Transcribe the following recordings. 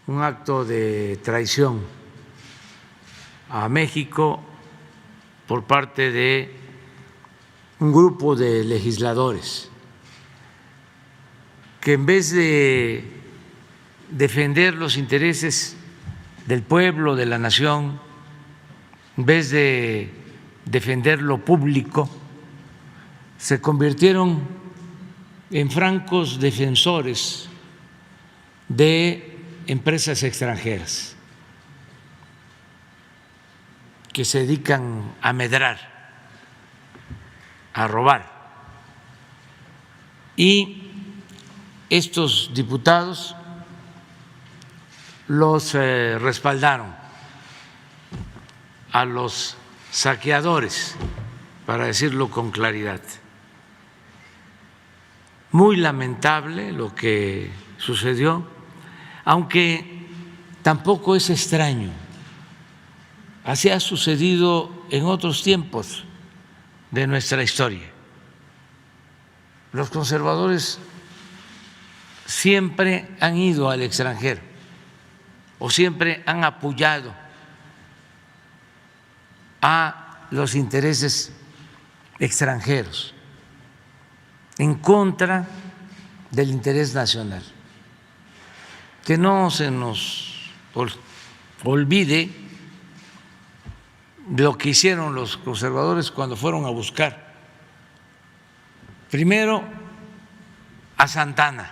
un acto de traición a México por parte de un grupo de legisladores que en vez de defender los intereses del pueblo, de la nación, en vez de defender lo público, se convirtieron en francos defensores de empresas extranjeras que se dedican a medrar, a robar. Y estos diputados los respaldaron a los saqueadores, para decirlo con claridad. Muy lamentable lo que sucedió, aunque tampoco es extraño. Así ha sucedido en otros tiempos de nuestra historia. Los conservadores siempre han ido al extranjero o siempre han apoyado a los intereses extranjeros en contra del interés nacional. Que no se nos olvide lo que hicieron los conservadores cuando fueron a buscar primero a Santana,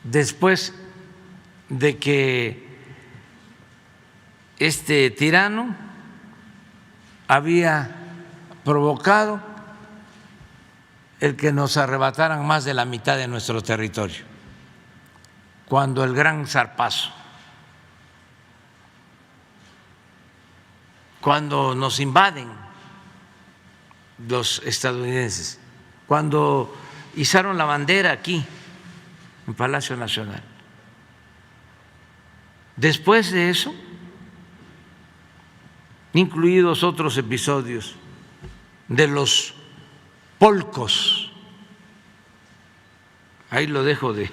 después de que este tirano había provocado el que nos arrebataran más de la mitad de nuestro territorio, cuando el gran zarpazo, cuando nos invaden los estadounidenses, cuando izaron la bandera aquí en Palacio Nacional. Después de eso, incluidos otros episodios de los polcos, ahí lo dejo de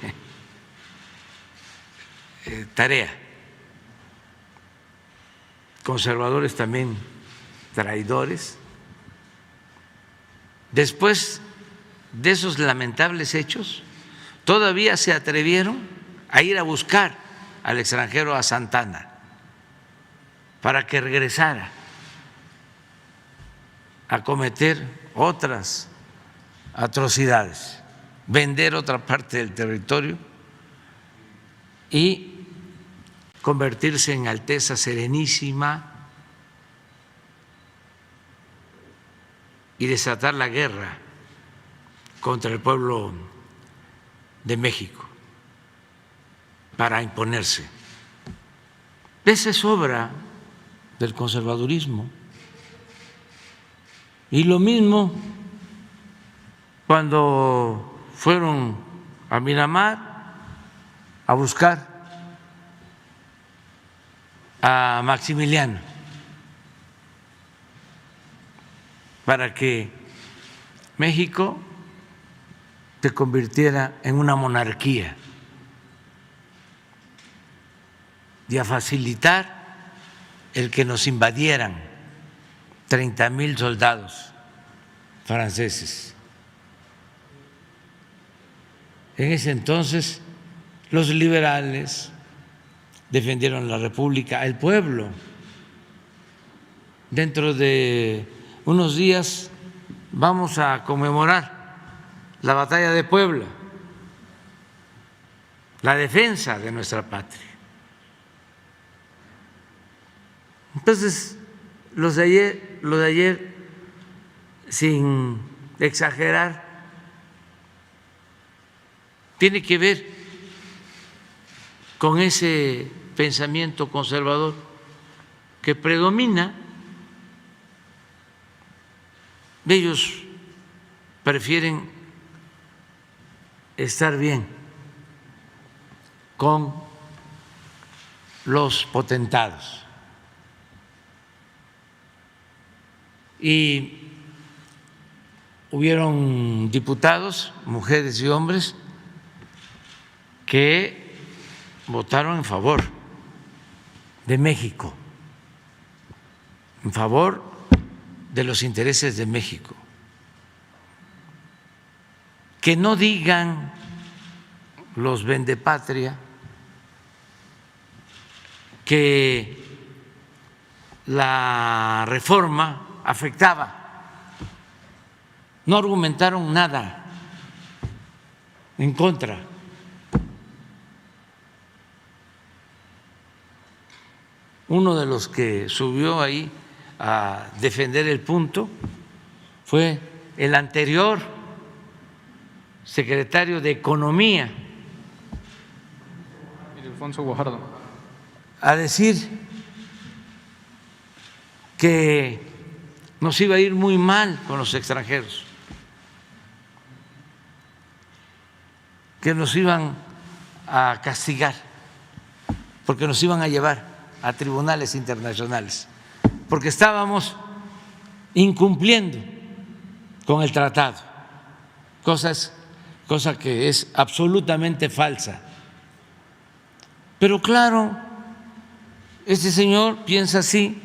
tarea, conservadores también traidores. Después de esos lamentables hechos, todavía se atrevieron a ir a buscar al extranjero, a Santana, para que regresara a cometer otras atrocidades, vender otra parte del territorio y convertirse en Alteza Serenísima y desatar la guerra contra el pueblo de México para imponerse. Esa es obra del conservadurismo. Y lo mismo cuando fueron a Miramar a buscar a Maximiliano para que México se convirtiera en una monarquía y a facilitar el que nos invadieran 30,000 soldados franceses. En ese entonces los liberales defendieron la República, el pueblo. Dentro de unos días vamos a conmemorar la batalla de Puebla, la defensa de nuestra patria. Entonces, lo de ayer, sin exagerar, tiene que ver con ese pensamiento conservador que predomina. Ellos prefieren estar bien con los potentados. Y hubieron diputados, mujeres y hombres, que votaron en favor de México, en favor de los intereses de México. Que no digan los vendepatria que la reforma afectaba. No argumentaron nada en contra. Uno de los que subió ahí a defender el punto fue el anterior secretario de Economía, Alfonso Guajardo, a decir que nos iba a ir muy mal con los extranjeros, que nos iban a castigar, porque nos iban a llevar a tribunales internacionales, porque estábamos incumpliendo con el tratado, cosa que es absolutamente falsa. Pero claro, este señor piensa así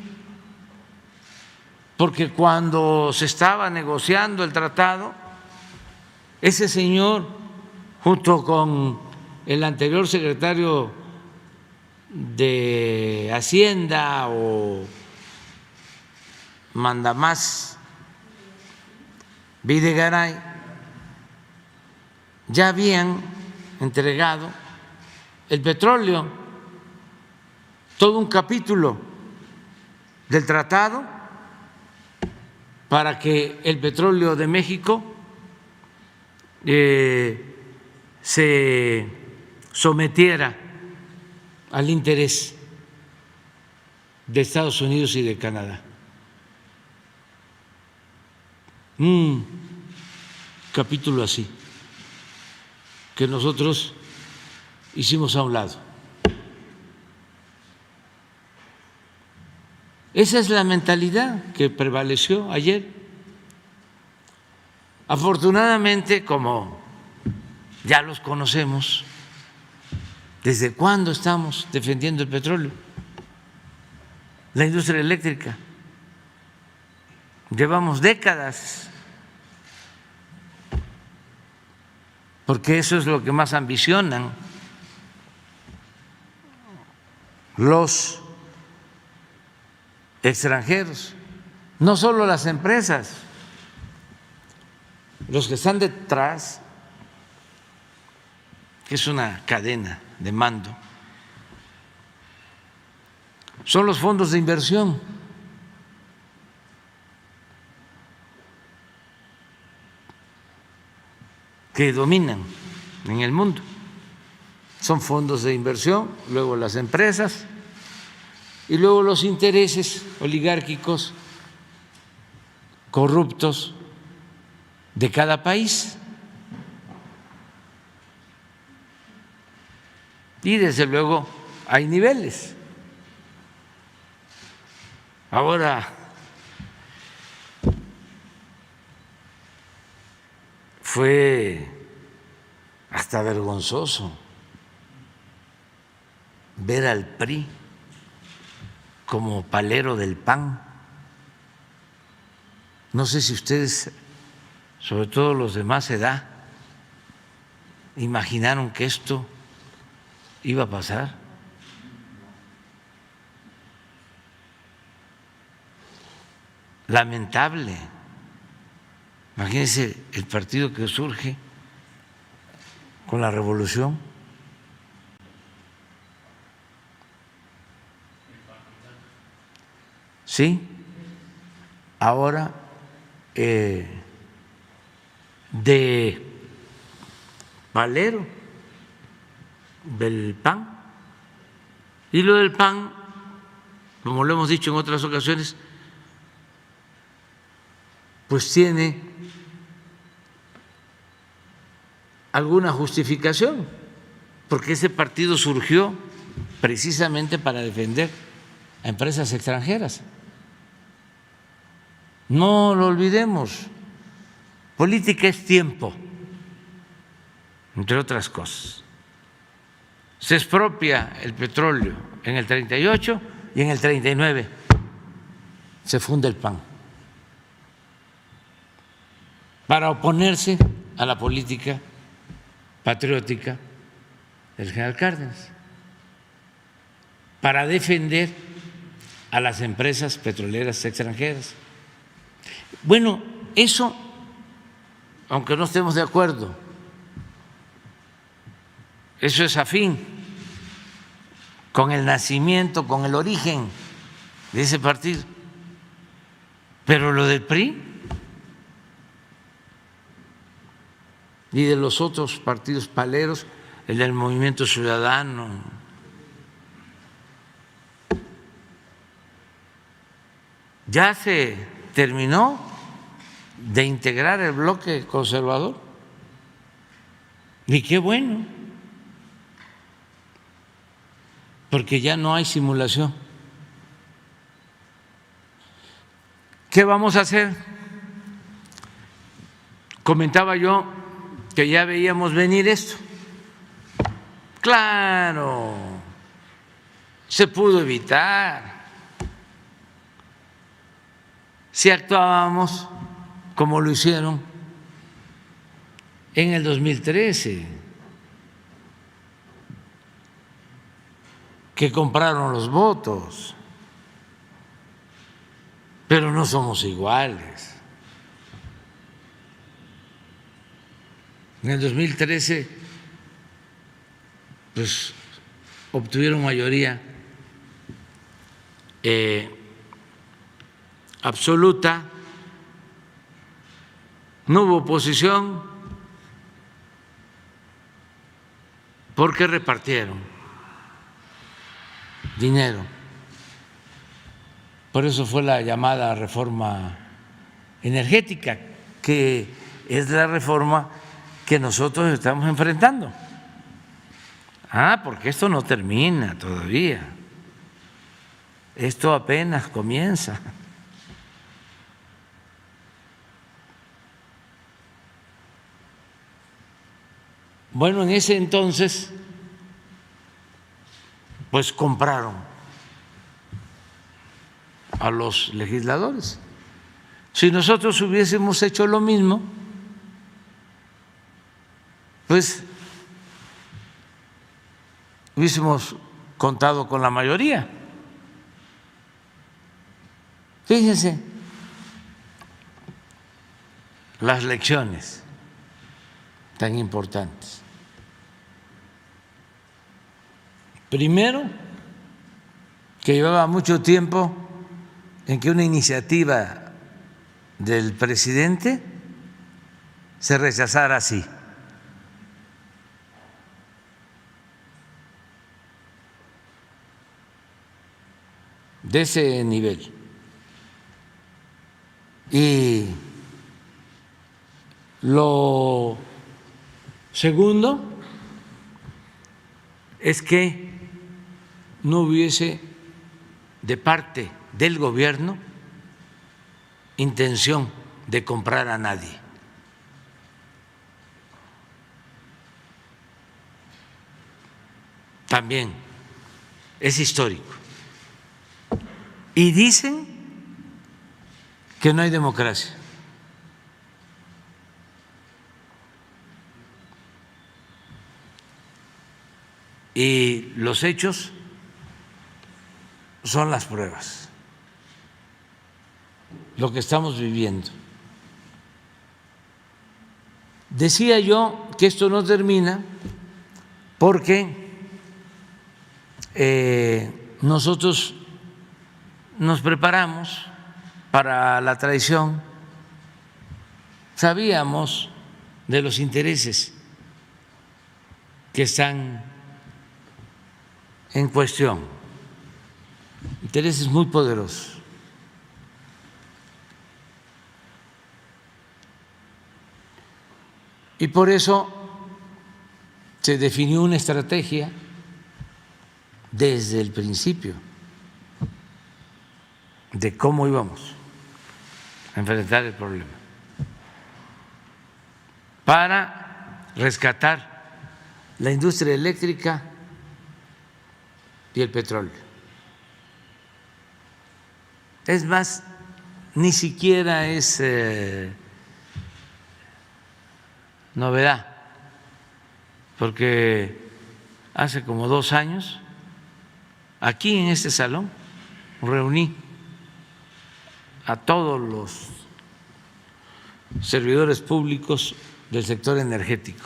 porque cuando se estaba negociando el tratado, ese señor, junto con el anterior secretario de Hacienda o mandamás Videgaray, ya habían entregado el petróleo, todo un capítulo del tratado para que el petróleo de México se sometiera al interés de Estados Unidos y de Canadá. Un capítulo así que nosotros hicimos a un lado. Esa es la mentalidad que prevaleció ayer. Afortunadamente, como ya los conocemos, ¿desde cuándo estamos defendiendo el petróleo? La industria eléctrica. Llevamos décadas, porque eso es lo que más ambicionan los extranjeros, no solo las empresas, los que están detrás, que es una cadena de mando, son los fondos de inversión. Que dominan en el mundo. Son fondos de inversión, luego las empresas y luego los intereses oligárquicos corruptos de cada país. Y desde luego hay niveles. Ahora fue hasta vergonzoso ver al PRI como palero del PAN. No sé si ustedes, sobre todo los de más edad, imaginaron que esto iba a pasar. Lamentable. Imagínense el partido que surge con la revolución. Sí, ahora de Valero, del PAN. Y lo del PAN, como lo hemos dicho en otras ocasiones, pues tiene alguna justificación, porque ese partido surgió precisamente para defender a empresas extranjeras. No lo olvidemos, política es tiempo, entre otras cosas. se expropia el petróleo en el 38 y en el 39 se funda el PAN para oponerse a la política patriótica del general Cárdenas, para defender a las empresas petroleras extranjeras. Bueno, eso, aunque no estemos de acuerdo, eso es afín con el nacimiento, con el origen de ese partido. Pero lo del PRI y de los otros partidos paleros, el del Movimiento Ciudadano, ya se terminó de integrar el bloque conservador. Y qué bueno, porque ya no hay simulación. ¿Qué vamos a hacer? Comentaba yo que ya veíamos venir esto. Claro, se pudo evitar si actuábamos como lo hicieron en el 2013, que compraron los votos, pero no somos iguales. En el 2013, pues obtuvieron mayoría absoluta, no hubo oposición porque repartieron dinero. Por eso fue la llamada reforma energética, que es la reforma que nosotros estamos enfrentando. Porque esto no termina todavía, esto apenas comienza. Bueno, en ese entonces, pues compraron a los legisladores. Si nosotros hubiésemos hecho lo mismo, pues hubiésemos contado con la mayoría. Fíjense las lecciones tan importantes. Primero, que llevaba mucho tiempo en que una iniciativa del presidente se rechazara así. De ese nivel. Y lo segundo es que no hubiese de parte del gobierno intención de comprar a nadie. También es histórico. Y dicen que no hay democracia. Y los hechos son las pruebas, lo que estamos viviendo. Decía yo que esto no termina porque nosotros nos preparamos para la traición, sabíamos de los intereses que están en cuestión, intereses muy poderosos. Y por eso se definió una estrategia desde el principio de cómo íbamos a enfrentar el problema para rescatar la industria eléctrica y el petróleo. Es más, ni siquiera es novedad, porque hace como 2 años, aquí en este salón, reuní a todos los servidores públicos del sector energético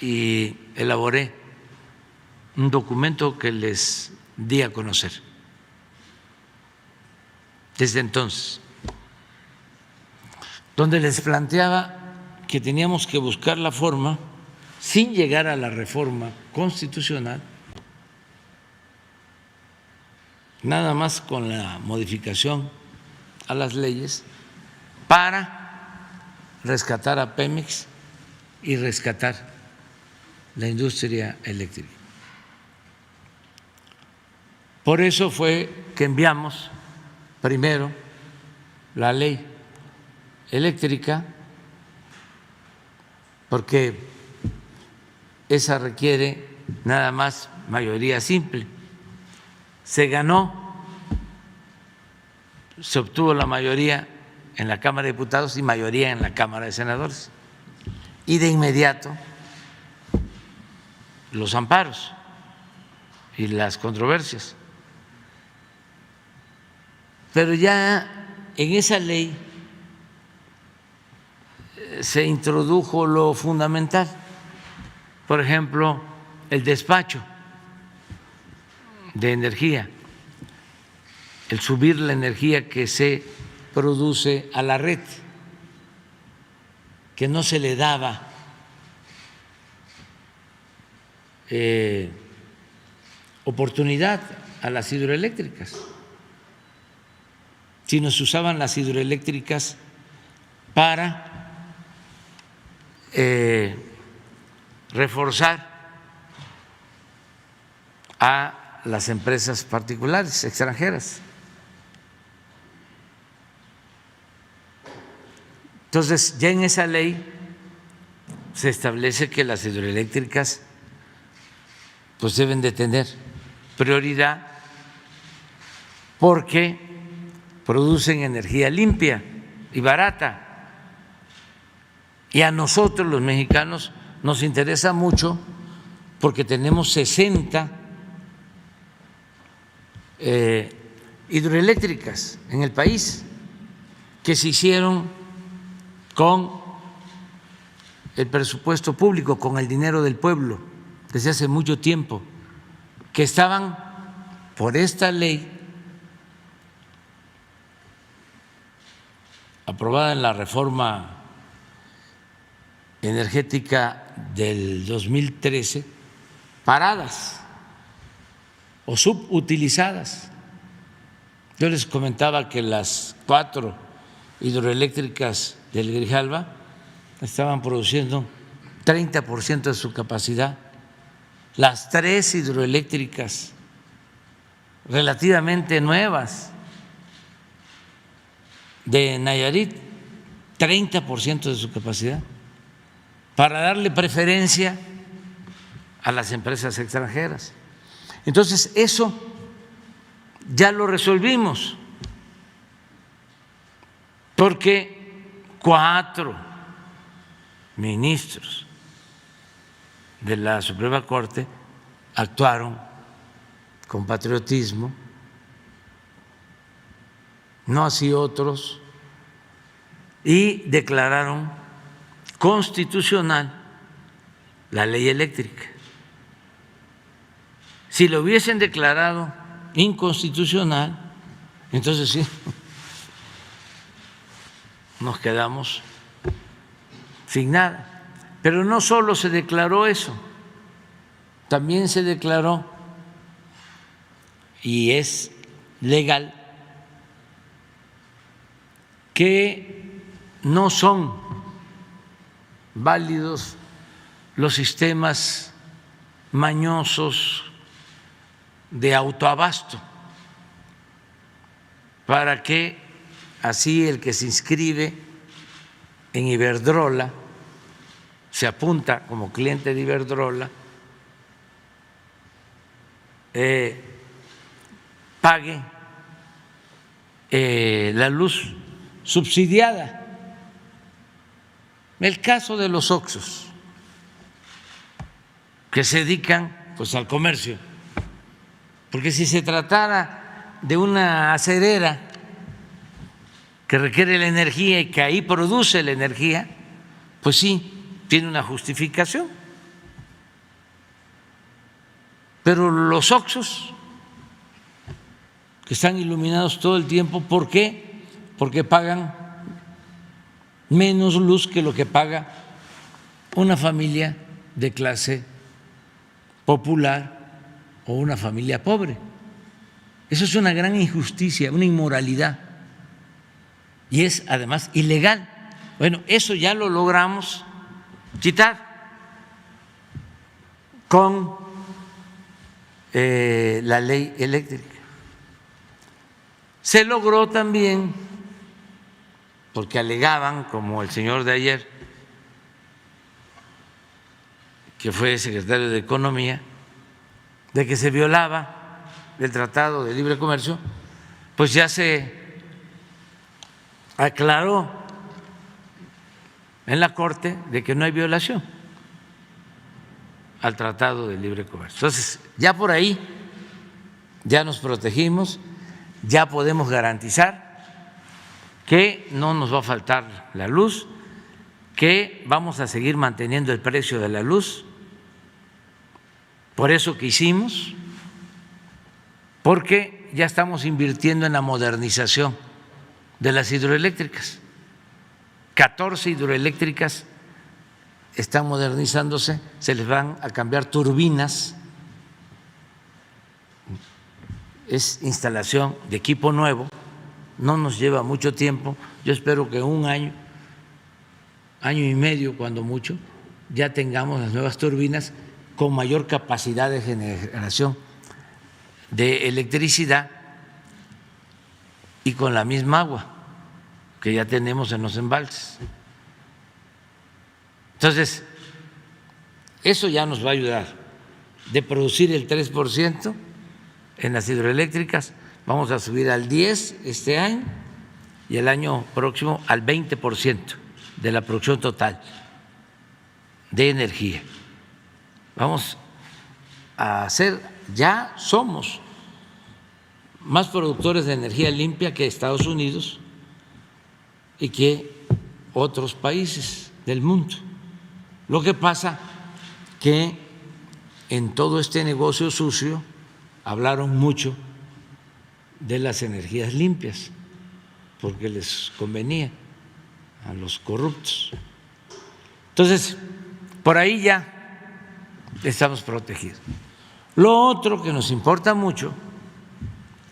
y elaboré un documento que les di a conocer. Desde entonces, donde les planteaba que teníamos que buscar la forma, sin llegar a la reforma constitucional, nada más con la modificación a las leyes, para rescatar a Pemex y rescatar la industria eléctrica. Por eso fue que enviamos primero la ley eléctrica, porque esa requiere nada más mayoría simple. Se ganó, se obtuvo la mayoría en la Cámara de Diputados y mayoría en la Cámara de Senadores. Y de inmediato los amparos y las controversias. Pero ya en esa ley se introdujo lo fundamental, por ejemplo, el despacho de energía, el subir la energía que se produce a la red, que no se le daba oportunidad a las hidroeléctricas, sino se usaban las hidroeléctricas para reforzar a las empresas particulares extranjeras. Entonces, ya en esa ley se establece que las hidroeléctricas pues deben de tener prioridad porque producen energía limpia y barata. Y a nosotros los mexicanos nos interesa mucho porque tenemos 60 hidroeléctricas en el país que se hicieron con el presupuesto público, con el dinero del pueblo, desde hace mucho tiempo, que estaban por esta ley aprobada en la reforma energética del 2013, paradas o subutilizadas. Yo les comentaba que las 4 hidroeléctricas del Grijalva estaban produciendo 30% de su capacidad, las 3 hidroeléctricas relativamente nuevas de Nayarit, 30% de su capacidad, para darle preferencia a las empresas extranjeras. Entonces, eso ya lo resolvimos, porque 4 ministros de la Suprema Corte actuaron con patriotismo, no así otros, y declararon constitucional la ley eléctrica. Si lo hubiesen declarado inconstitucional, entonces sí, nos quedamos sin nada. Pero no solo se declaró eso, también se declaró, y es legal, que no son válidos los sistemas mañosos de autoabasto, para que así el que se inscribe en Iberdrola, se apunta como cliente de Iberdrola pague la luz subsidiada. El caso de los Oxxos, que se dedican pues al comercio, porque si se tratara de una aserera que requiere la energía y que ahí produce la energía, pues sí, tiene una justificación. Pero los Oxxos, que están iluminados todo el tiempo, ¿por qué? Porque pagan menos luz que lo que paga una familia de clase popular o una familia pobre. Eso es una gran injusticia, una inmoralidad, y es además ilegal. Bueno, eso ya lo logramos quitar con la ley eléctrica. Se logró también, porque alegaban, como el señor de ayer, que fue secretario de Economía, de que se violaba el Tratado de Libre Comercio, pues ya se aclaró en la Corte de que no hay violación al Tratado de Libre Comercio. Entonces, ya por ahí ya nos protegimos, ya podemos garantizar que no nos va a faltar la luz, que vamos a seguir manteniendo el precio de la luz, por eso que hicimos, porque ya estamos invirtiendo en la modernización de las hidroeléctricas. 14 hidroeléctricas están modernizándose, se les van a cambiar turbinas, es instalación de equipo nuevo, no nos lleva mucho tiempo, yo espero que un año, año y medio cuando mucho, ya tengamos las nuevas turbinas con mayor capacidad de generación de electricidad y con la misma agua que ya tenemos en los embalses. Entonces, eso ya nos va a ayudar. De producir el 3% en las hidroeléctricas, vamos a subir al 10% este año y el año próximo al 20% de la producción total de energía. Vamos a hacer, ya somos más productores de energía limpia que Estados Unidos y que otros países del mundo. Lo que pasa que en todo este negocio sucio hablaron mucho de las energías limpias porque les convenía a los corruptos. Entonces, por ahí ya estamos protegidos. Lo otro que nos importa mucho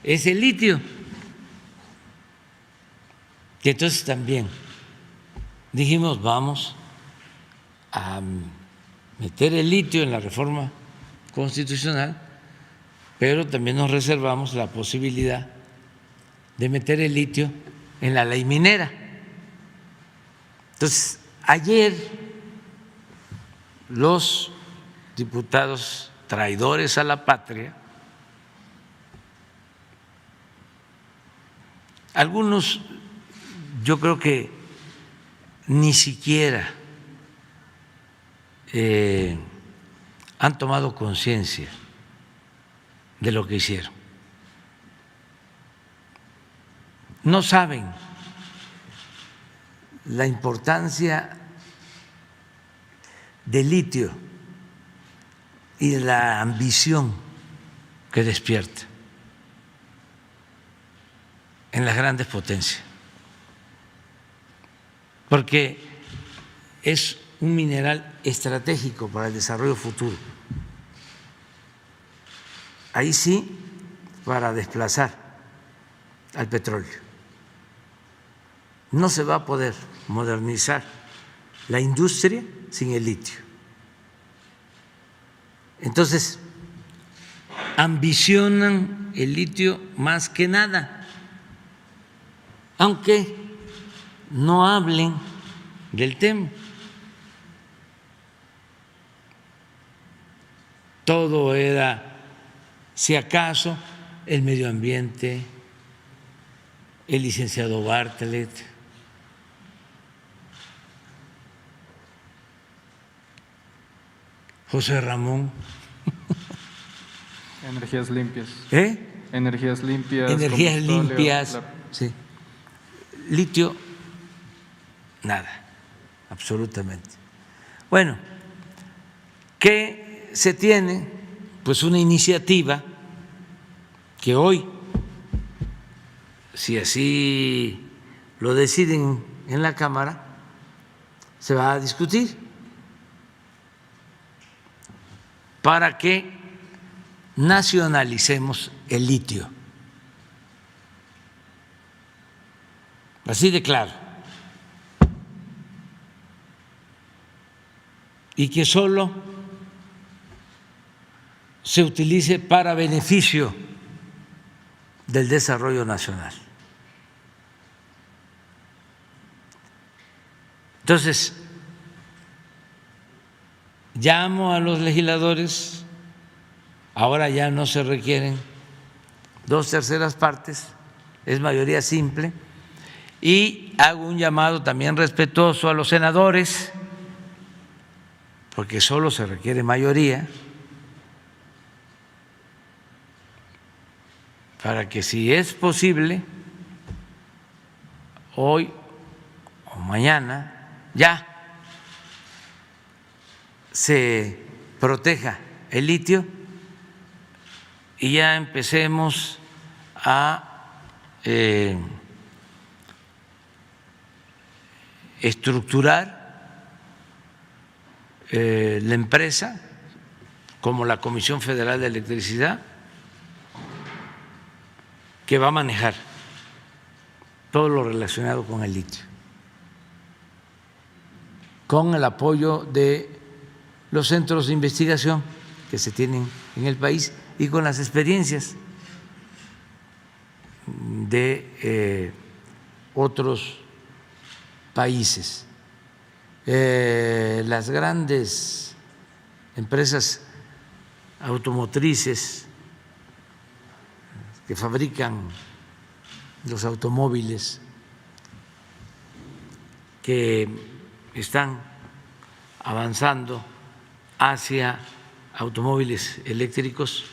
es el litio, que entonces también dijimos vamos a meter el litio en la reforma constitucional, pero también nos reservamos la posibilidad de meter el litio en la ley minera. Entonces, ayer los diputados traidores a la patria, algunos yo creo que ni siquiera han tomado conciencia de lo que hicieron. No saben la importancia del litio y la ambición que despierta en las grandes potencias, porque es un mineral estratégico para el desarrollo futuro. Ahí sí, para desplazar al petróleo. No se va a poder modernizar la industria sin el litio. Entonces, ambicionan el litio más que nada, aunque no hablen del tema. Todo era si acaso el medio ambiente, el licenciado Bartlett, José Ramón. Energías limpias. ¿Eh? Energías limpias. Energías limpias, claro. sí. Litio, nada, absolutamente. Bueno, ¿qué se tiene? Pues una iniciativa que hoy, si así lo deciden en la Cámara, se va a discutir para que nacionalicemos el litio. Así de claro. Y que solo se utilice para beneficio del desarrollo nacional. Entonces, llamo a los legisladores, ahora ya no se requieren 2/3 partes, es mayoría simple, y hago un llamado también respetuoso a los senadores, porque solo se requiere mayoría, para que si es posible, hoy o mañana, ya se proteja el litio y ya empecemos a estructurar la empresa como la Comisión Federal de Electricidad, que va a manejar todo lo relacionado con el litio, con el apoyo de los centros de investigación que se tienen en el país y con las experiencias de otros países. Las grandes empresas automotrices que fabrican los automóviles, que están avanzando hacia automóviles eléctricos,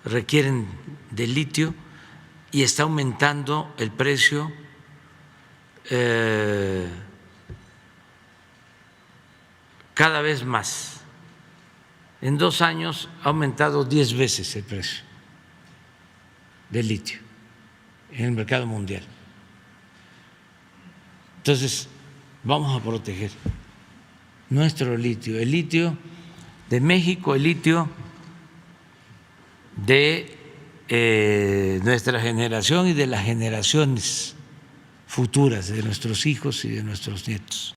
requieren de litio y está aumentando el precio cada vez más. En 2 años ha aumentado 10 veces el precio del litio en el mercado mundial. Entonces, vamos a proteger nuestro litio, el litio de México, el litio de nuestra generación y de las generaciones futuras, de nuestros hijos y de nuestros nietos.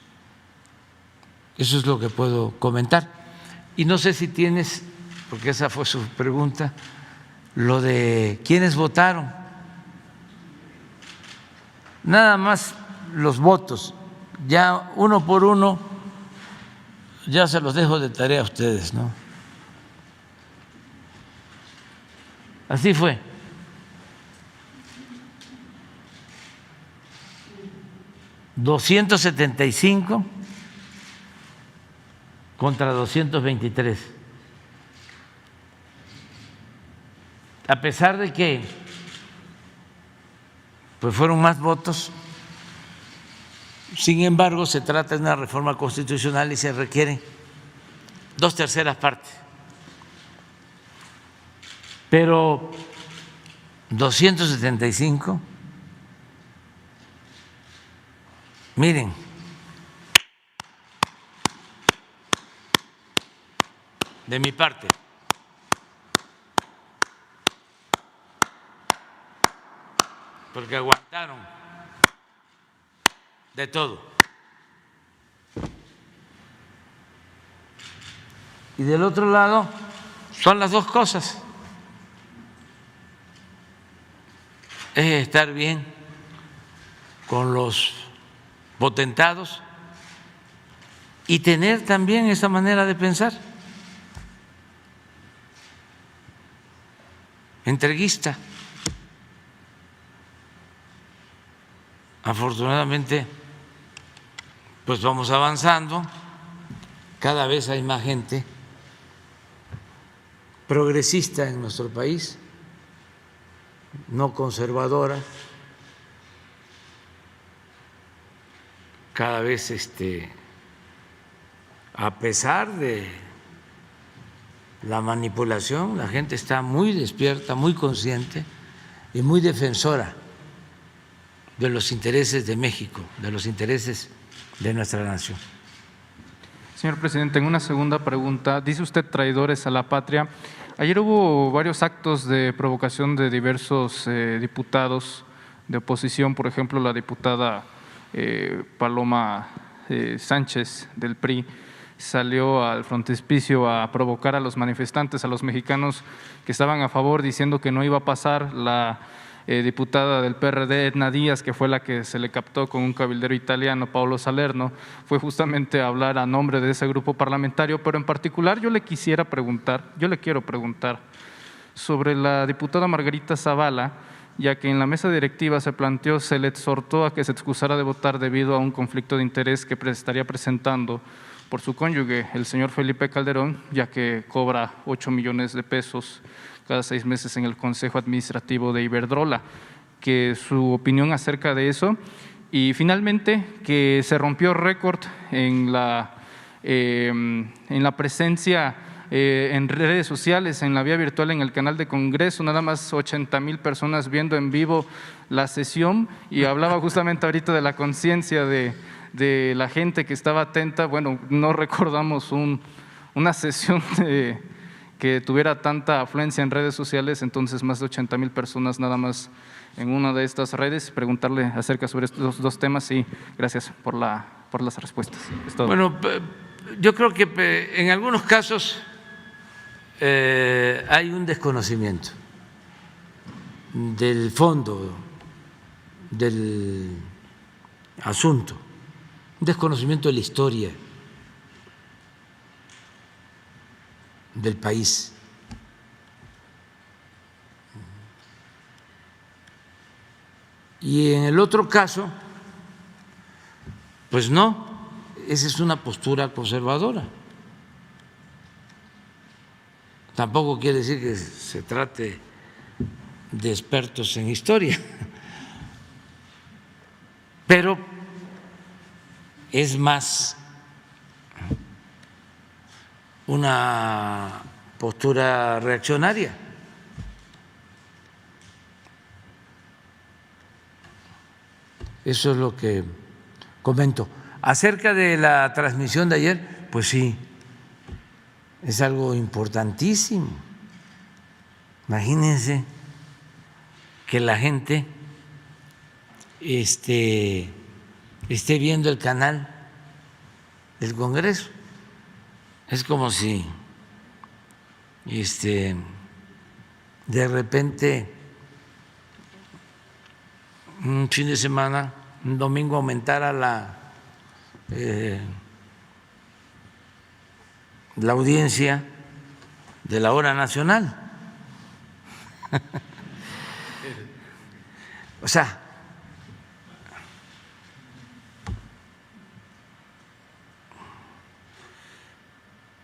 Eso es lo que puedo comentar. Y no sé si tienes, porque esa fue su pregunta, lo de quiénes votaron. Nada más los votos, ya uno por uno, ya se los dejo de tarea a ustedes, ¿no? Así fue. $275 contra 223. A pesar de que pues fueron más votos, sin embargo se trata de una reforma constitucional y se requieren 2/3 partes. Pero 275, miren, de mi parte, porque aguantaron de todo. Y del otro lado son las dos cosas. Es estar bien con los potentados y tener también esa manera de pensar. entreguista. Afortunadamente, pues vamos avanzando, cada vez hay más gente progresista en nuestro país, no conservadora, cada vez a pesar de la manipulación, la gente está muy despierta, muy consciente y muy defensora de los intereses de México, de los intereses de nuestra nación. Señor presidente, en una segunda pregunta, dice usted traidores a la patria. Ayer hubo varios actos de provocación de diversos diputados de oposición, por ejemplo, la diputada Paloma Sánchez del PRI salió al frontispicio a provocar a los manifestantes, a los mexicanos que estaban a favor, diciendo que no iba a pasar. La diputada del PRD, Edna Díaz, que fue la que se le captó con un cabildero italiano, Paolo Salerno, fue justamente a hablar a nombre de ese grupo parlamentario, pero en particular yo le quiero preguntar sobre la diputada Margarita Zavala, ya que en la mesa directiva se le exhortó a que se excusara de votar debido a un conflicto de interés que estaría presentando por su cónyuge, el señor Felipe Calderón, ya que cobra 8 millones de pesos cada 6 meses en el Consejo Administrativo de Iberdrola, que su opinión acerca de eso, y finalmente que se rompió récord en la presencia en redes sociales, en la vía virtual, en el canal de Congreso, nada más 80,000 personas viendo en vivo la sesión, y hablaba justamente ahorita de la conciencia de la gente que estaba atenta. Bueno, no recordamos una sesión que tuviera tanta afluencia en redes sociales, entonces más de 80,000 personas nada más en una de estas redes. Preguntarle acerca sobre estos dos temas y gracias por las respuestas. Es todo. Bueno, yo creo que en algunos casos hay un desconocimiento del fondo del asunto, un desconocimiento de la historia del país. Y en el otro caso, pues no, esa es una postura conservadora. Tampoco quiere decir que se trate de expertos en historia, pero es más una postura reaccionaria. Eso es lo que comento. Acerca de la transmisión de ayer, pues sí, es algo importantísimo. Imagínense que la gente esté viendo el canal del Congreso. Es como si de repente un fin de semana, un domingo, aumentara la audiencia de la hora nacional. O sea,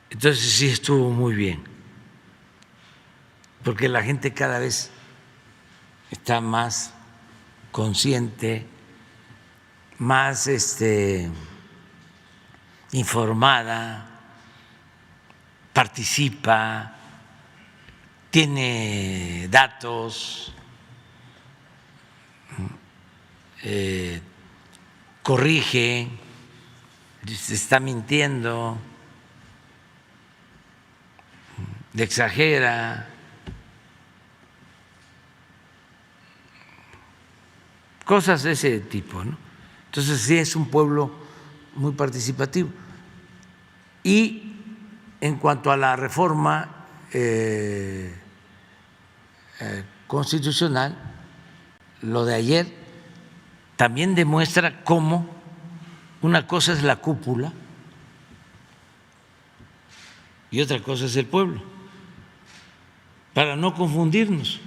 entonces sí estuvo muy bien, porque la gente cada vez está más consciente, más informada, participa, tiene datos, corrige, se está mintiendo, exagera. Cosas de ese tipo, ¿no? Entonces sí es un pueblo muy participativo. Y en cuanto a la reforma constitucional, lo de ayer también demuestra cómo una cosa es la cúpula y otra cosa es el pueblo, para no confundirnos.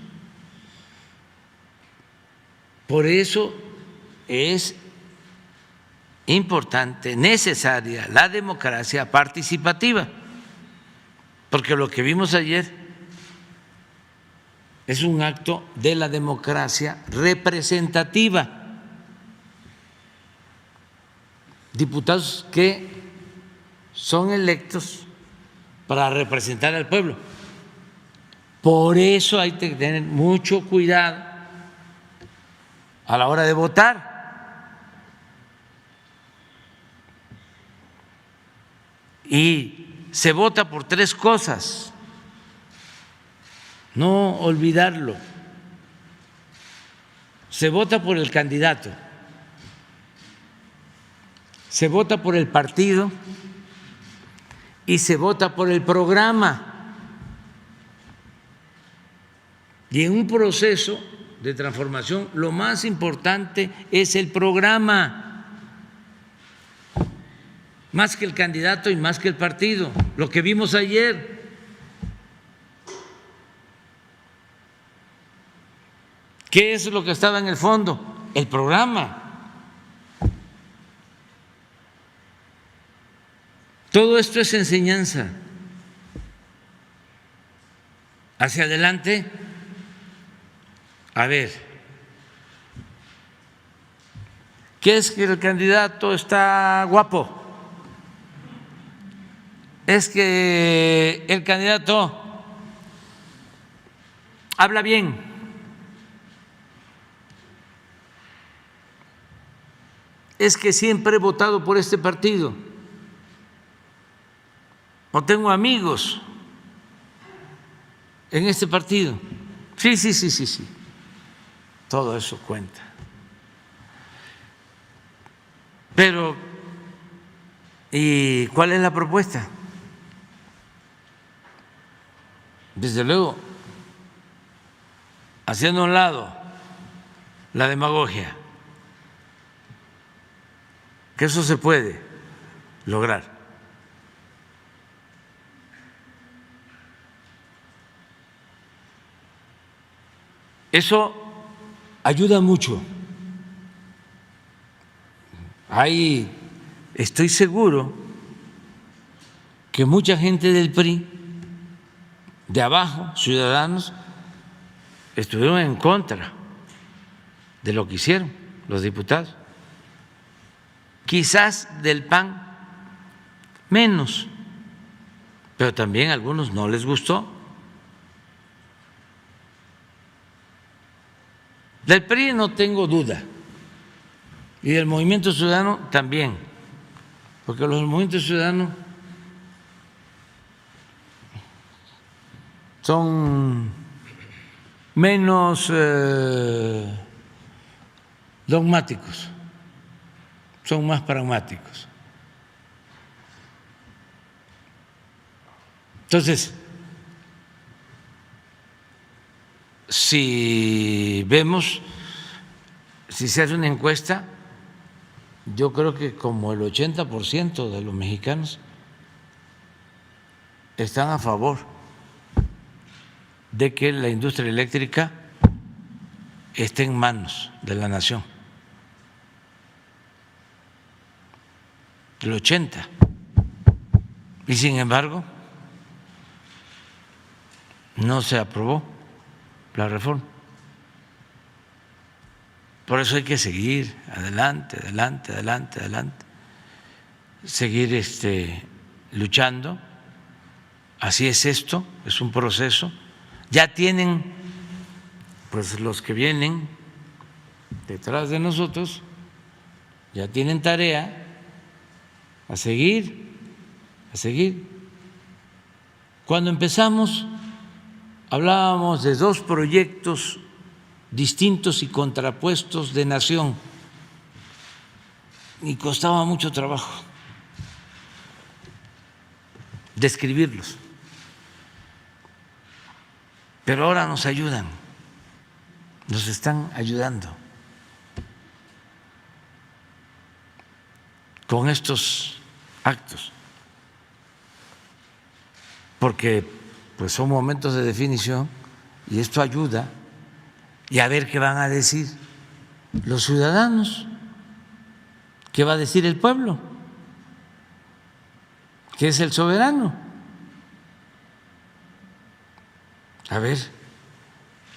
Por eso es importante, necesaria la democracia participativa, porque lo que vimos ayer es un acto de la democracia representativa. Diputados que son electos para representar al pueblo. Por eso hay que tener mucho cuidado a la hora de votar. Y se vota por tres cosas, no olvidarlo. Se vota por el candidato, se vota por el partido y se vota por el programa. Y en un proceso de transformación lo más importante es el programa, más que el candidato y más que el partido, lo que vimos ayer. ¿Qué es lo que estaba en el fondo? El programa. Todo esto es enseñanza. Hacia adelante, a ver, ¿qué es que el candidato está guapo? Es que el candidato habla bien. Es que siempre he votado por este partido. O tengo amigos en este partido. Sí. Todo eso cuenta. Pero, ¿y cuál es la propuesta? Desde luego, haciendo a un lado la demagogia, que eso se puede lograr. Eso ayuda mucho. Ahí estoy seguro que mucha gente del PRI, de abajo, ciudadanos, estuvieron en contra de lo que hicieron los diputados. Quizás del PAN menos, pero también a algunos no les gustó. Del PRI no tengo duda, y del Movimiento Ciudadano también, porque los movimientos ciudadanos son menos dogmáticos, son más pragmáticos. Entonces, si vemos, si se hace una encuesta, yo creo que como el 80% de los mexicanos están a favor de que la industria eléctrica esté en manos de la nación. El 80%. Y sin embargo, no se aprobó la reforma. Por eso hay que seguir adelante, seguir luchando. Así es esto, es un proceso. Ya tienen, pues los que vienen detrás de nosotros, ya tienen tarea a seguir. Cuando empezamos hablábamos de dos proyectos distintos y contrapuestos de nación y costaba mucho trabajo describirlos. Pero ahora nos ayudan, nos están ayudando con estos actos, porque pues son momentos de definición y esto ayuda, y a ver qué van a decir los ciudadanos. ¿Qué va a decir el pueblo? Que es el soberano. A ver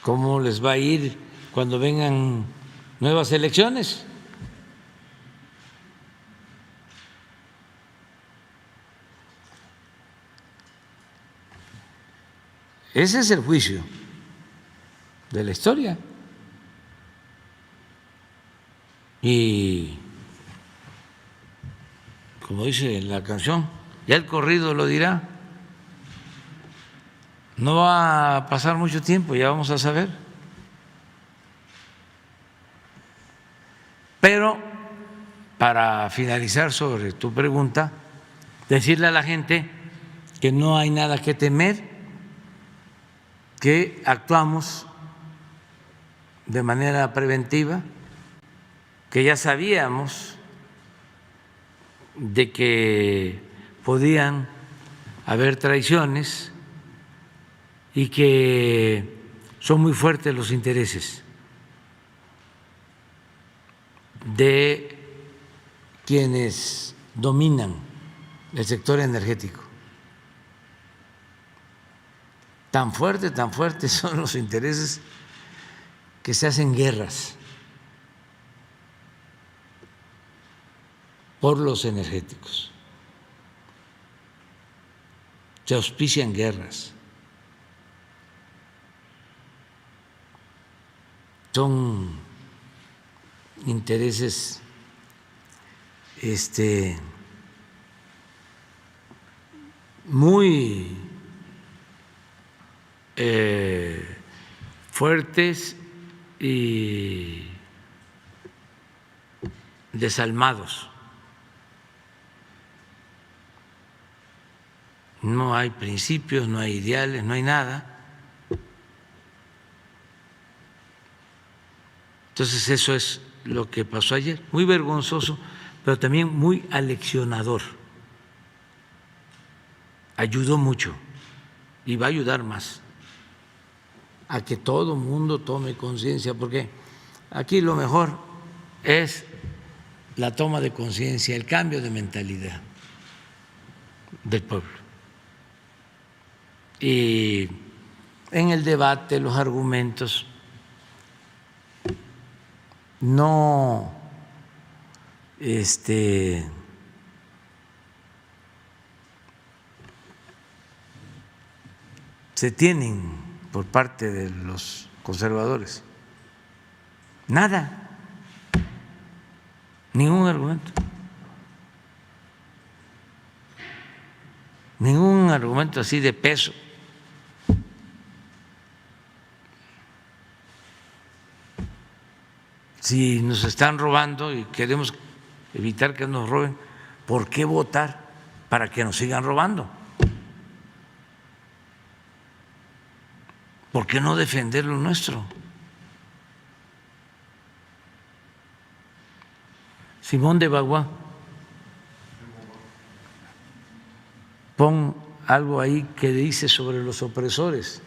cómo les va a ir cuando vengan nuevas elecciones. Ese es el juicio de la historia. Y como dice la canción, ya el corrido lo dirá. No va a pasar mucho tiempo, ya vamos a saber. Pero para finalizar sobre tu pregunta, decirle a la gente que no hay nada que temer, que actuamos de manera preventiva, que ya sabíamos de que podían haber traiciones y que son muy fuertes los intereses de quienes dominan el sector energético. Tan fuertes son los intereses que se hacen guerras por los energéticos. Se auspician guerras. Son intereses muy fuertes y desalmados. No hay principios, no hay ideales, no hay nada. Entonces eso es lo que pasó ayer, muy vergonzoso, pero también muy aleccionador. Ayudó mucho y va a ayudar más a que todo el mundo tome conciencia, porque aquí lo mejor es la toma de conciencia, el cambio de mentalidad del pueblo. Y en el debate, los argumentos no se tienen por parte de los conservadores. Nada, ningún argumento. Ningún argumento así de peso. Si nos están robando y queremos evitar que nos roben, ¿por qué votar para que nos sigan robando? ¿Por qué no defender lo nuestro? Simón de Beauvoir, pon algo ahí que dice sobre los opresores.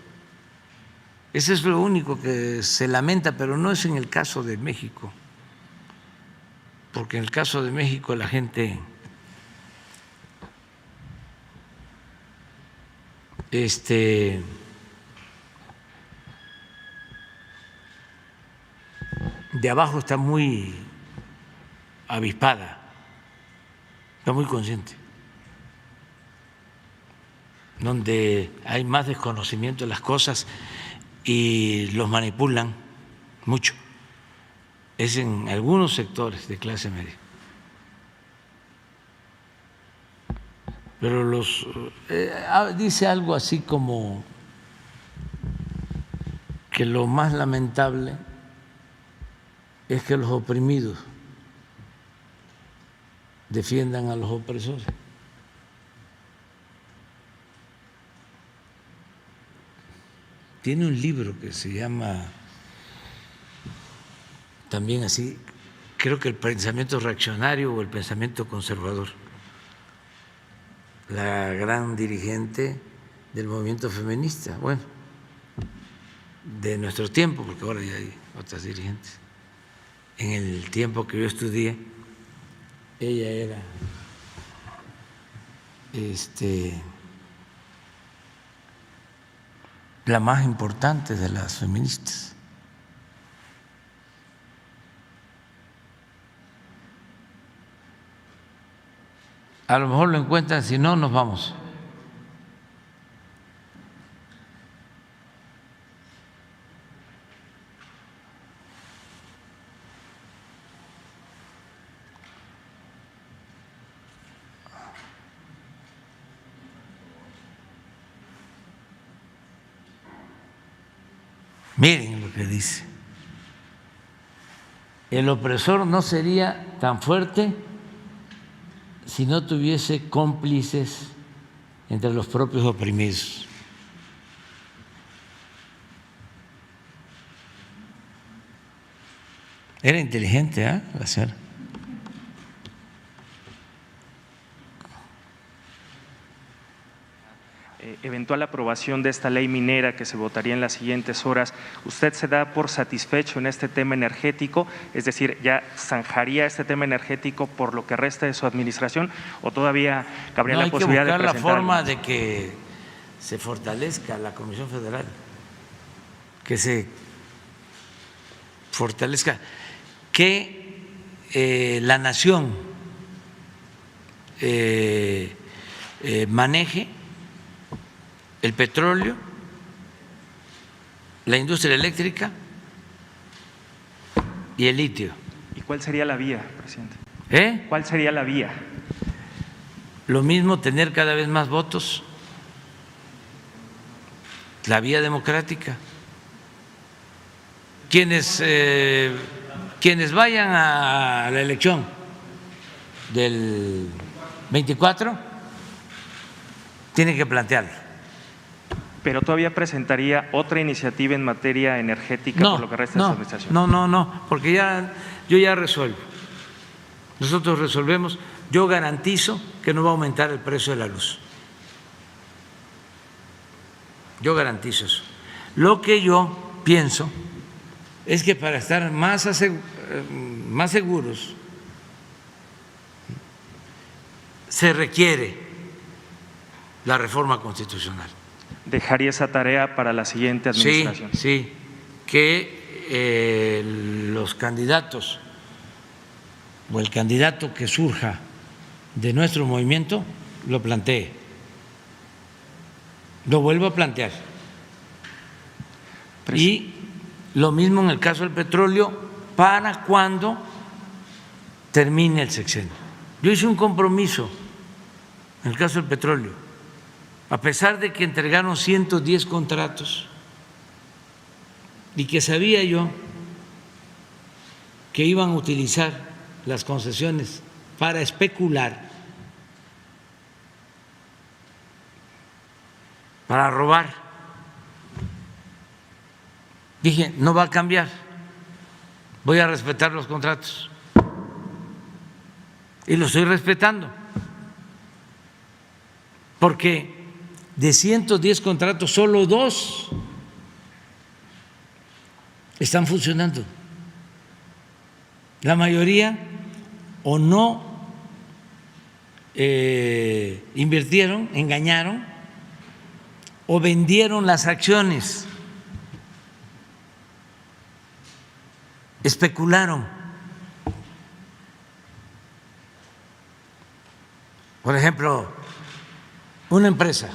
Ese es lo único que se lamenta, pero no es en el caso de México, porque en el caso de México la gente de abajo está muy avispada, está muy consciente, donde hay más desconocimiento de las cosas y los manipulan mucho. Es en algunos sectores de clase media. Pero dice algo así como que lo más lamentable es que los oprimidos defiendan a los opresores. Tiene un libro que se llama también así, creo que el pensamiento reaccionario o el pensamiento conservador. La gran dirigente del movimiento feminista, bueno, de nuestro tiempo, porque ahora ya hay otras dirigentes, en el tiempo que yo estudié, ella era la más importante de las feministas. A lo mejor lo encuentran, si no, nos vamos. Miren lo que dice. El opresor no sería tan fuerte si no tuviese cómplices entre los propios oprimidos. Era inteligente, ¿eh? La señora. Eventual aprobación de esta ley minera que se votaría en las siguientes horas, ¿usted se da por satisfecho en este tema energético? Es decir, ¿ya zanjaría este tema energético por lo que resta de su administración o todavía cabría la posibilidad de presentar? Hay que buscar la forma de que se fortalezca la Comisión Federal, que se fortalezca, que la nación maneje el petróleo, la industria eléctrica y el litio. ¿Y cuál sería la vía, presidente? ¿Cuál sería la vía? Lo mismo, tener cada vez más votos, la vía democrática. Quienes vayan a la elección del 24 tienen que plantearlo. Pero todavía presentaría otra iniciativa en materia energética por lo que resta de su administración. No, porque yo ya resuelvo. Nosotros resolvemos. Yo garantizo que no va a aumentar el precio de la luz. Yo garantizo eso. Lo que yo pienso es que para estar más seguros se requiere la reforma constitucional. ¿Dejaría esa tarea para la siguiente administración? Sí, que los candidatos o el candidato que surja de nuestro movimiento lo plantee, lo vuelvo a plantear. Y lo mismo en el caso del petróleo para cuando termine el sexenio. Yo hice un compromiso en el caso del petróleo. A pesar de que entregaron 110 contratos y que sabía yo que iban a utilizar las concesiones para especular, para robar, dije, no va a cambiar, voy a respetar los contratos. Y los estoy respetando, porque de 110 contratos, solo 2 están funcionando. La mayoría o no invirtieron, engañaron, o vendieron las acciones, especularon. Por ejemplo, una empresa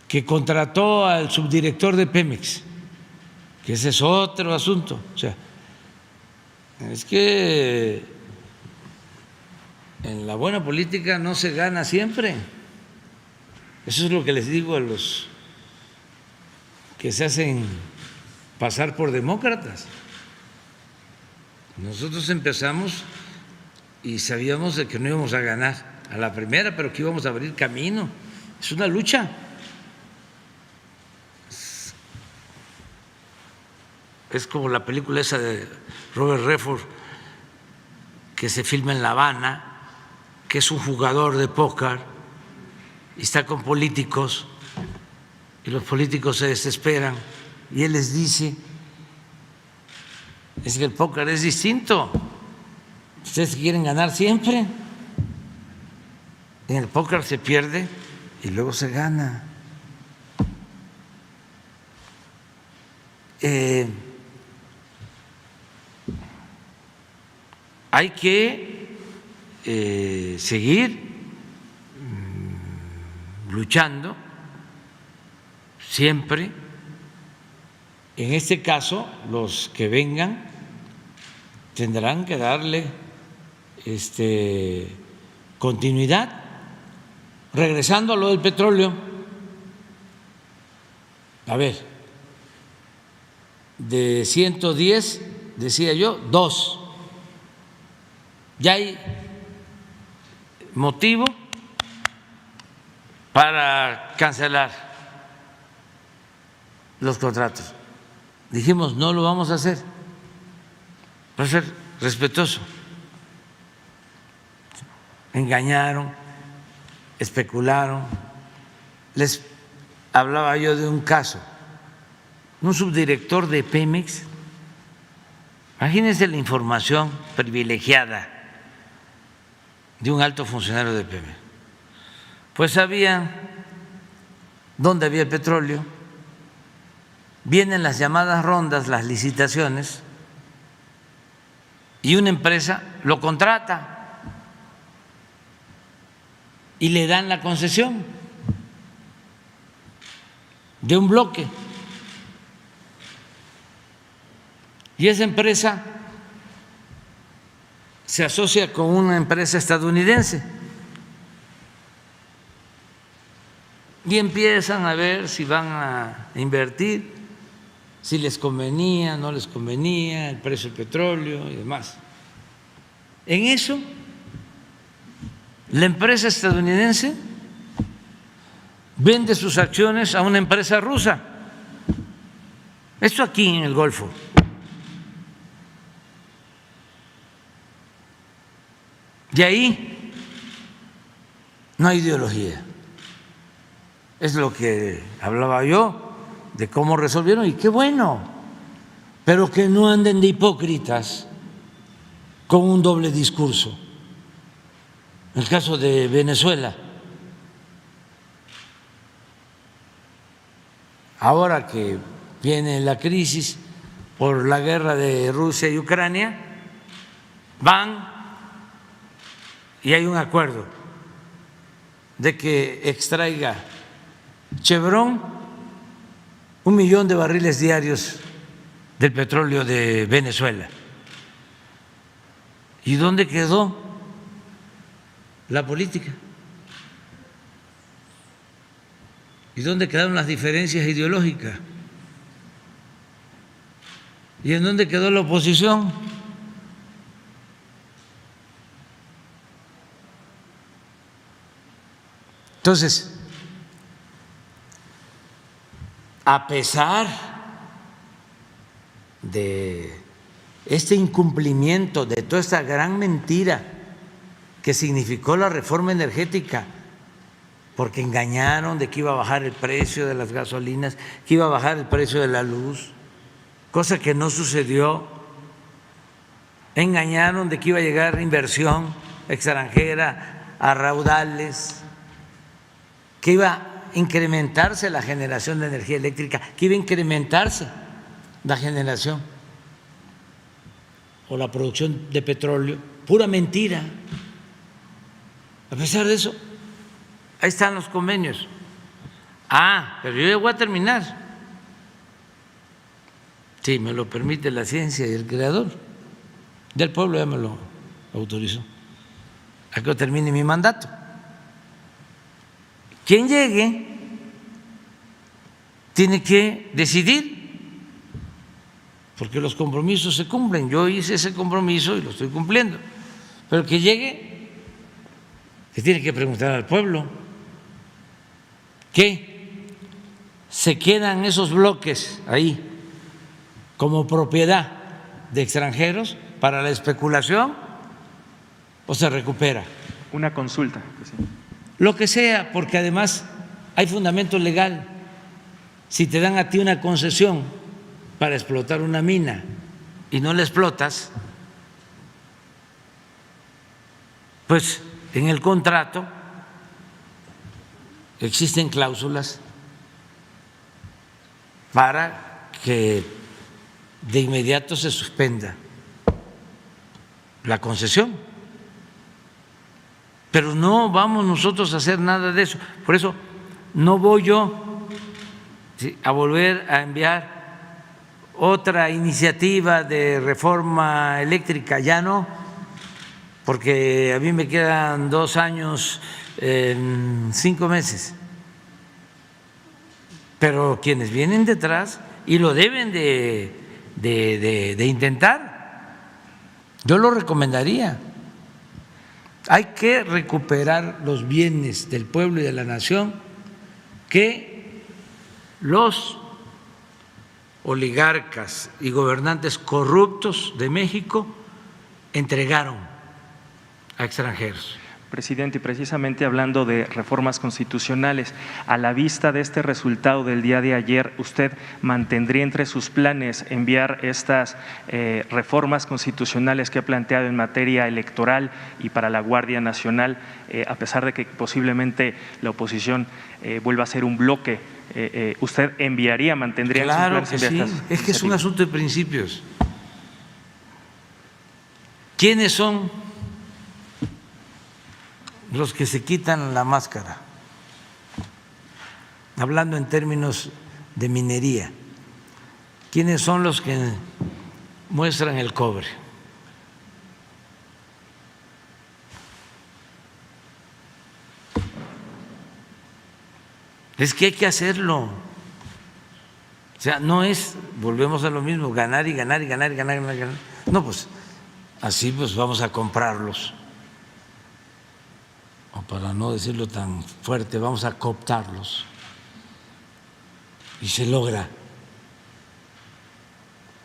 que contrató al subdirector de Pemex, que ese es otro asunto. O sea, es que en la buena política no se gana siempre. Eso es lo que les digo a los que se hacen pasar por demócratas. Nosotros empezamos y sabíamos de que no íbamos a ganar a la primera, pero que íbamos a abrir camino. Es una lucha. Es como la película esa de Robert Redford que se filma en La Habana, que es un jugador de póker y está con políticos y los políticos se desesperan y él les dice Es que el póker es distinto. Ustedes quieren ganar siempre. En el póker se pierde y luego se gana. Hay que seguir luchando siempre. En este caso, los que vengan tendrán que darle continuidad. Regresando a lo del petróleo, a ver, de 110, decía yo, 2. Ya hay motivo para cancelar los contratos. Dijimos, no lo vamos a hacer, va a ser respetuoso. Engañaron, especularon. Les hablaba yo de un caso, un subdirector de Pemex. Imagínense la información privilegiada de un alto funcionario de Pemex. Pues sabían dónde había el petróleo, vienen las llamadas rondas, las licitaciones, y una empresa lo contrata y le dan la concesión de un bloque. Y esa empresa se asocia con una empresa estadounidense y empiezan a ver si van a invertir, si les convenía, no les convenía, el precio del petróleo y demás. En eso, la empresa estadounidense vende sus acciones a una empresa rusa. Esto aquí en el Golfo. De ahí no hay ideología. Es lo que hablaba yo de cómo resolvieron, y qué bueno, pero que no anden de hipócritas con un doble discurso. En el caso de Venezuela, ahora que viene la crisis por la guerra de Rusia y Ucrania, van y hay un acuerdo de que extraiga Chevron 1 millón de barriles diarios del petróleo de Venezuela. ¿Y dónde quedó la política? ¿Y dónde quedaron las diferencias ideológicas? ¿Y en dónde quedó la oposición? Entonces, a pesar de este incumplimiento, de toda esta gran mentira que significó la reforma energética, porque engañaron de que iba a bajar el precio de las gasolinas, que iba a bajar el precio de la luz, cosa que no sucedió. Engañaron de que iba a llegar inversión extranjera a raudales, que iba a incrementarse la generación de energía eléctrica, que iba a incrementarse la generación o la producción de petróleo. Pura mentira. A pesar de eso, ahí están los convenios. Pero yo ya voy a terminar, si me lo permite la ciencia y el creador del pueblo, ya me lo autorizó, a que termine mi mandato. Quien llegue tiene que decidir, porque los compromisos se cumplen. Yo hice ese compromiso y lo estoy cumpliendo, pero que llegue, que tiene que preguntar al pueblo. ¿Qué? ¿Se quedan esos bloques ahí como propiedad de extranjeros para la especulación o se recupera? Una consulta, presidente. Lo que sea, porque además hay fundamento legal. Si te dan a ti una concesión para explotar una mina y no la explotas, pues en el contrato existen cláusulas para que de inmediato se suspenda la concesión. Pero no vamos nosotros a hacer nada de eso. Por eso no voy yo a volver a enviar otra iniciativa de reforma eléctrica, ya no, porque a mí me quedan 2 años, 5 meses. Pero quienes vienen detrás y lo deben de intentar, yo lo recomendaría. Hay que recuperar los bienes del pueblo y de la nación que los oligarcas y gobernantes corruptos de México entregaron a extranjeros. Presidente, y precisamente hablando de reformas constitucionales, a la vista de este resultado del día de ayer, ¿usted mantendría entre sus planes enviar estas reformas constitucionales que ha planteado en materia electoral y para la Guardia Nacional, a pesar de que posiblemente la oposición vuelva a ser un bloque? ¿Usted mantendría Claro en sus que planes sí, estas es que es un asunto de principios. ¿Quiénes son los que se quitan la máscara? Hablando en términos de minería, ¿quiénes son los que muestran el cobre? Es que hay que hacerlo. O sea, no es, volvemos a lo mismo, ganar y ganar y ganar y ganar y ganar, y ganar. No, pues así pues vamos a comprarlos. O para no decirlo tan fuerte, vamos a cooptarlos. Y se logra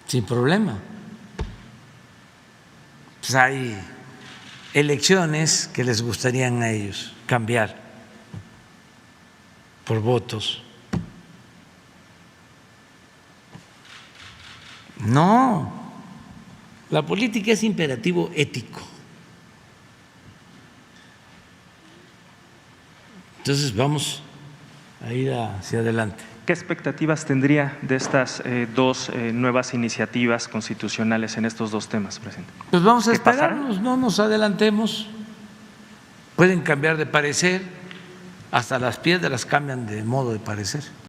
sin problema. Pues hay elecciones que les gustarían a ellos cambiar por votos. No, la política es imperativo ético. Entonces vamos a ir hacia adelante. ¿Qué expectativas tendría de estas 2 nuevas iniciativas constitucionales en estos 2 temas, presidente? Pues vamos a ¿Qué pasará? esperarnos, no nos adelantemos. Pueden cambiar de parecer, hasta las piedras cambian de modo de parecer.